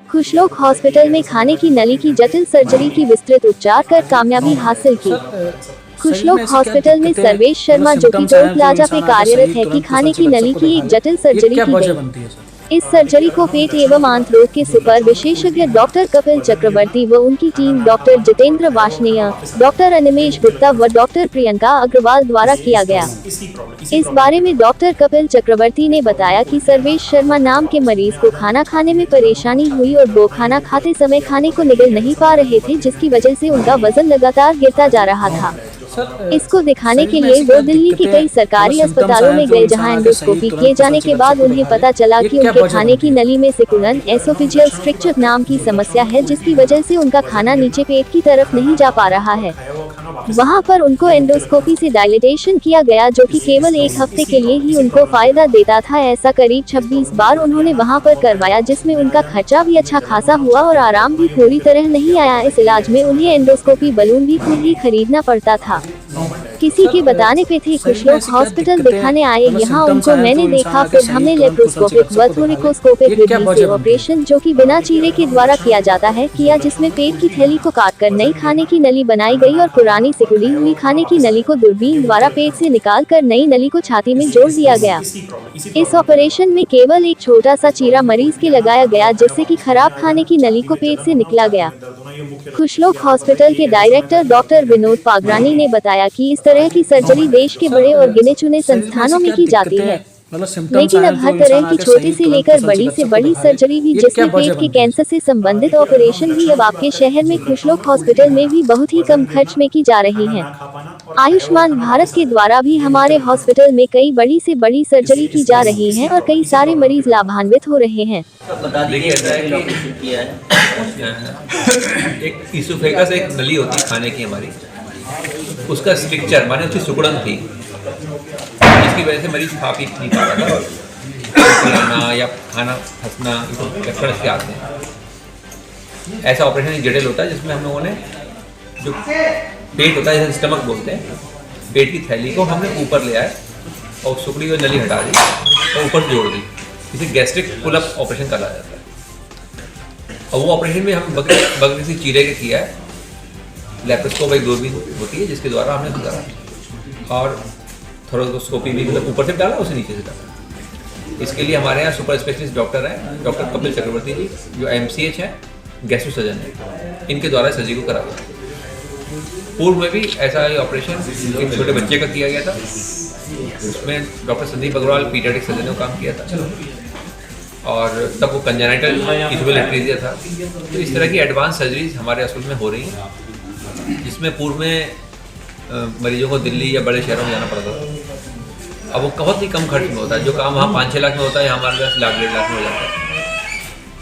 Khushlok hospital में खाने की नली की जटिल सर्जरी की विस्तृत उपचार कर कामयाबी हासिल की। खुशलोक हॉस्पिटल में सर्वेश शर्मा जो कि टोल प्लाजा पे कार्यरत है की खाने की नली की एक जटिल सर्जरी की गई। इस सर्जरी को पेट एवं आंत रोग के सुपर विशेषज्ञ डॉक्टर कपिल चक्रवर्ती व उनकी team doctor Jitendra Varshney, doctor Animesh Gupta व डॉक्टर प्रियंका अग्रवाल द्वारा किया गया। इस बारे में डॉक्टर कपिल चक्रवर्ती ने बताया कि सर्वेश शर्मा नाम के मरीज को खाना खाने में परेशानी हुई और वो खाना खाते समय खाने को निगल नहीं पा रहे थे, जिसकी वजह से उनका वजन लगातार गिरता जा रहा था। इसको दिखाने के लिए वो दिल्ली के कई सरकारी अस्पतालों में गए, जहां एंडोस्कोपी किए जाने के बाद उन्हें पता चला कि उनके खाने की नली में सिकुड़न एसोफेजियल स्ट्रक्चर नाम की समस्या है, जिसकी वजह से उनका खाना नीचे पेट की तरफ नहीं जा पा रहा है। वहां पर उनको एंडोस्कोपी से डायलिटेशन किया गया, जो कि केवल 1 हफ्ते के लिए ही उनको फायदा देता था। ऐसा करीब 26 बार उन्होंने वहां पर करवाया, जिसमें उनका खर्चा भी अच्छा खासा हुआ और आराम भी पूरी तरह नहीं आया। इस इलाज में उन्हें एंडोस्कोपी बलून भी खुद ही खरीदना पड़ता था। किसी के बताने पे थे खुशलोक हॉस्पिटल दिखाने आए। यहाँ उनको मैंने देखा, फिर हमने लेप्रोस्कोपिक व थोरिकोस्कोपिक विधि से ऑपरेशन, जो कि बिना चीरे के द्वारा किया जाता है, किया, जिसमें पेट की थैली को काटकर नई खाने की नली बनाई गई और पुरानी सिकुड़ी हुई खाने की नली को दूरबीन द्वारा पेट से निकालकर नई नली को छाती में जोड़ दिया गया। इस ऑपरेशन में केवल एक छोटा सा चीरा मरीज के लगाया गया, जिससे कि खराब खाने की नली को पेट से निकला गया। खुशलोक हॉस्पिटल के डायरेक्टर डॉक्टर विनोद पागरानी ने बताया कि इस तरह की सर्जरी देश के बड़े और गिने चुने संस्थानों में की जाती है, लेकिन अब हर तरह की छोटी से लेकर बड़ी से बड़ी सर्जरी भी, जिसमें पेट के कैंसर से संबंधित ऑपरेशन भी अब आपके शहर में खुशलोक हॉस्पिटल में भी बहुत ही कम खर्च में की जा रही है। आयुष्मान भारत के द्वारा भी हमारे हॉस्पिटल में कई बड़ी से बड़ी सर्जरी की जा रही है और कई सारे मरीज लाभान्वित हो रहे हैं। देखिए ऐसा है कि एक इसोफेगस एक नली होती है खाने की हमारी, उसका स्ट्रक्चर माने उसकी सिकुड़न थी, जिसकी वजह से मरीज खा पी नहीं पा रहा था, खाना या खाना फंसना लक्षण इसके आते हैं। ऐसा ऑपरेशन जटिल होता है, जिसमें हम लोगों ने जो पेट होता है, जिसे स्टमक बोलते हैं, पेट की थैली को हमने ऊपर ले आए और सिकुड़ी हुई नली हटा दी और ऊपर जोड़ दी। इसे गैस्ट्रिक पुल-अप ऑपरेशन कहा जाता है। और वो ऑपरेशन भी हम बगल से चीरे के किया है। लेप्रोस्कोप एक दूरबीन होती है, जिसके द्वारा हमने गुजारा, और थोरोस्कोपी भी मतलब ऊपर से डाला, उसे नीचे से डाला। इसके लिए हमारे यहाँ सुपर स्पेशलिस्ट डॉक्टर हैं, डॉक्टर कपिल चक्रवर्ती जी, जो MCH है, गैस्ट्रो सर्जन है, इनके द्वारा सर्जरी को करा गया। पूर्व में भी ऐसा ही ऑपरेशन एक छोटे बच्चे का किया गया था, उसमें doctor Sandeep Agarwal paediatric surgeon ने काम किया था, और तब वो कंजेनाइटल इथोपियल एट्रीजिया था। तो इस तरह की एडवांस सर्जरीज हमारे हॉस्पिटल में हो रही हैं, जिसमें पूर्व में मरीजों को दिल्ली या बड़े शहरों में जाना पड़ता था। अब वो बहुत ही कम खर्च में होता है। जो काम वहाँ 5-6 लाख में होता है, यहाँ हमारे पास 1-1.5 लाख में हो जाता है।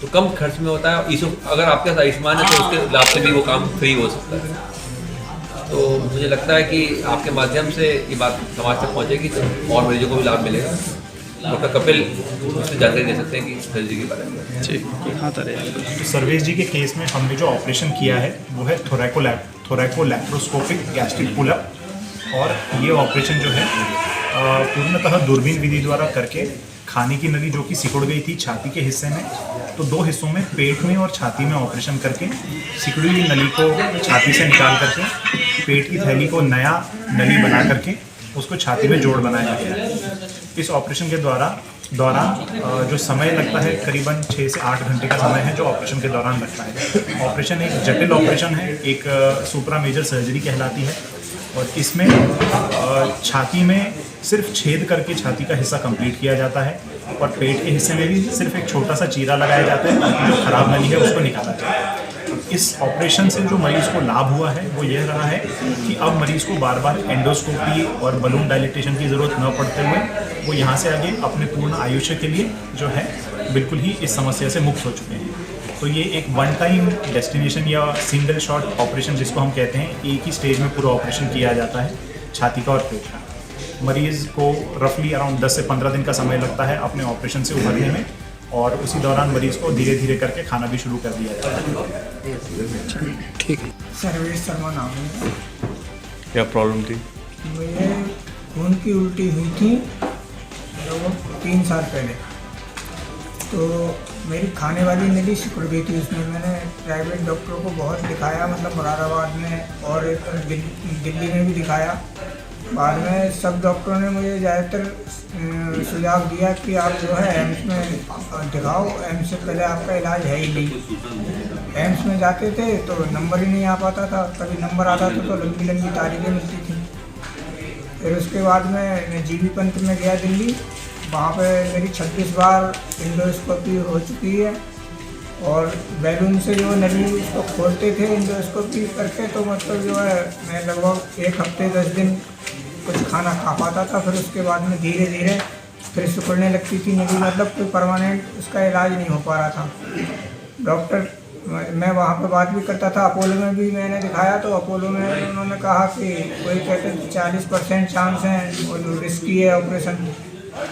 तो कम खर्च में होता है। अगर आपके पास आयुष्मान है तो उसके लाभ से भी वो काम फ्री हो सकता है। तो मुझे लगता है कि आपके माध्यम से ये बात समाज तक पहुँचेगी तो और मरीजों को भी लाभ मिलेगा। डॉक्टर कपिल उससे जानकारी दे सकते हैं कि सर्जरी के बारे में। जी हाँ, सर्वेश जी के केस में हमने जो ऑपरेशन किया है वो है थोरैकोलैप्रोस्कोपिक गैस्ट्रिक पुल-अप, और ये ऑपरेशन जो है पूर्णतः दूरबीन विधि द्वारा करके खाने की नली जो कि सिकुड़ गई थी छाती के हिस्से में, तो 2 हिस्सों में, पेट में और छाती में ऑपरेशन करके सिकुड़ी हुई नली को छाती से निकाल करके पेट की थैली को नया नली बना करके उसको छाती में जोड़ बनाया गया है। इस ऑपरेशन के दौरान जो समय लगता है करीबन 6 से 8 घंटे का समय है जो ऑपरेशन के दौरान लगता है। ऑपरेशन एक जटिल ऑपरेशन है, एक सुप्रा मेजर सर्जरी कहलाती है, और इसमें छाती में सिर्फ छेद करके छाती का हिस्सा कंप्लीट किया जाता है, और पेट के हिस्से में भी सिर्फ एक छोटा सा चीरा लगाया जाता है ताकि जो खराब नली है उसको निकाला जाए। इस ऑपरेशन से जो मरीज़ को लाभ हुआ है वो यह रहा है कि अब मरीज़ को बार बार एंडोस्कोपी और बलून डायलिटेशन की ज़रूरत न पड़ते हुए वो यहाँ से आगे अपने पूर्ण आयुष्य के लिए जो है बिल्कुल ही इस समस्या से मुक्त हो चुके हैं। तो ये एक वन टाइम डेस्टिनेशन या सिंगल शॉट ऑपरेशन जिसको हम कहते हैं, एक ही स्टेज में पूरा ऑपरेशन किया जाता है छाती का और पेट का। मरीज़ को रफली अराउंड 10 से 15 दिन का समय लगता है अपने ऑपरेशन से उभरने में, और उसी दौरान मरीज़ को धीरे धीरे करके खाना भी शुरू कर दिया जाता है। ठीक है। सर्वेश शर्मा नाम है। क्या प्रॉब्लम थी? मुझे खून की उल्टी हुई थी लगभग 3 साल पहले। तो मेरी खाने वाली नली सिकुड़ गई थी। उसमें मैंने प्राइवेट डॉक्टरों को बहुत दिखाया, मतलब मुरादाबाद में और दिल्ली में भी दिखाया। बाद में सब डॉक्टरों ने मुझे ज़्यादातर सुझाव दिया कि आप जो है एम्स में दिखाओ, एम्स से पहले आपका इलाज है ही नहीं। एम्स में जाते थे तो नंबर ही नहीं आ पाता था, कभी नंबर आता था तो लंबी लंबी तारीखें मिलती थी। फिर उसके बाद में मैं जीबी पंत में गया दिल्ली, वहाँ पे मेरी 26 बार एंडोस्कोपी हो चुकी है। और बैलून से जो नली उसको खोलते थे एंडोस्कोपी करके, तो मतलब जो है मैं लगभग 1 हफ्ते 10 दिन कुछ खाना खा पाता था। फिर उसके बाद में धीरे धीरे फिर सिकुड़ने लगती थी नली, मतलब कोई परमानेंट उसका इलाज नहीं हो पा रहा था। डॉक्टर मैं वहाँ पे बात भी करता था, अपोलो में भी मैंने दिखाया, तो अपोलो में उन्होंने कहा कि कोई कहते 40% चांस है और रिस्की है ऑपरेशन,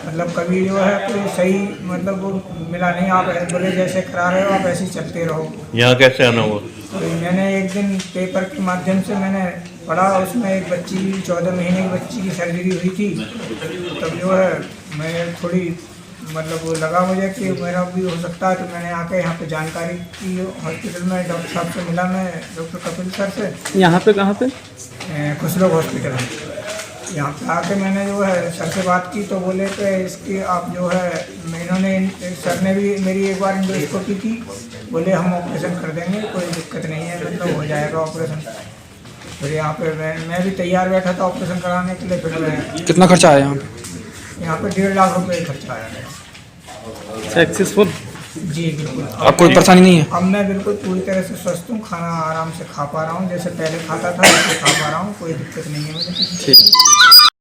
मतलब कभी जो है कोई सही मतलब वो मिला नहीं। आप बोले जैसे करा रहे हो आप ऐसे ही चलते रहो। यहाँ कैसे आना हुआ? तो मैंने एक दिन पेपर के माध्यम से मैंने पढ़ा, उसमें एक बच्ची 14 महीने की बच्ची की सर्जरी हुई थी। तब जो है मैं थोड़ी मतलब वो लगा मुझे कि मेरा भी हो सकता है, तो मैंने आके यहाँ पे जानकारी की हॉस्पिटल में डॉक्टर साहब से मिला, मैं डॉक्टर कपिल सर से। यहाँ पे कहाँ पे? खुशलोक हॉस्पिटल में। यहाँ पे आके मैंने जो है सर से बात की, तो बोले कि इसकी आप जो है इन्होंने सर ने भी मेरी एक बार एंडोस्कोपी की, बोले हम ऑपरेशन कर देंगे, कोई दिक्कत नहीं है, मतलब हो जाएगा ऑपरेशन। फिर यहाँ पे मैं भी तैयार बैठा था ऑपरेशन कराने के लिए। फिर मैं कितना खर्चा आया यहाँ पे? यहाँ पे 1.5 लाख रुपये खर्चा आया मेरा। सक्सेसफुल? जी बिल्कुल। अब कोई परेशानी नहीं है? अब मैं बिल्कुल पूरी तरह से स्वस्थ हूँ, खाना आराम से खा पा रहा हूँ, जैसे पहले खाता था वैसे खा पा रहा हूँ, कोई दिक्कत नहीं है मुझे। ठीक।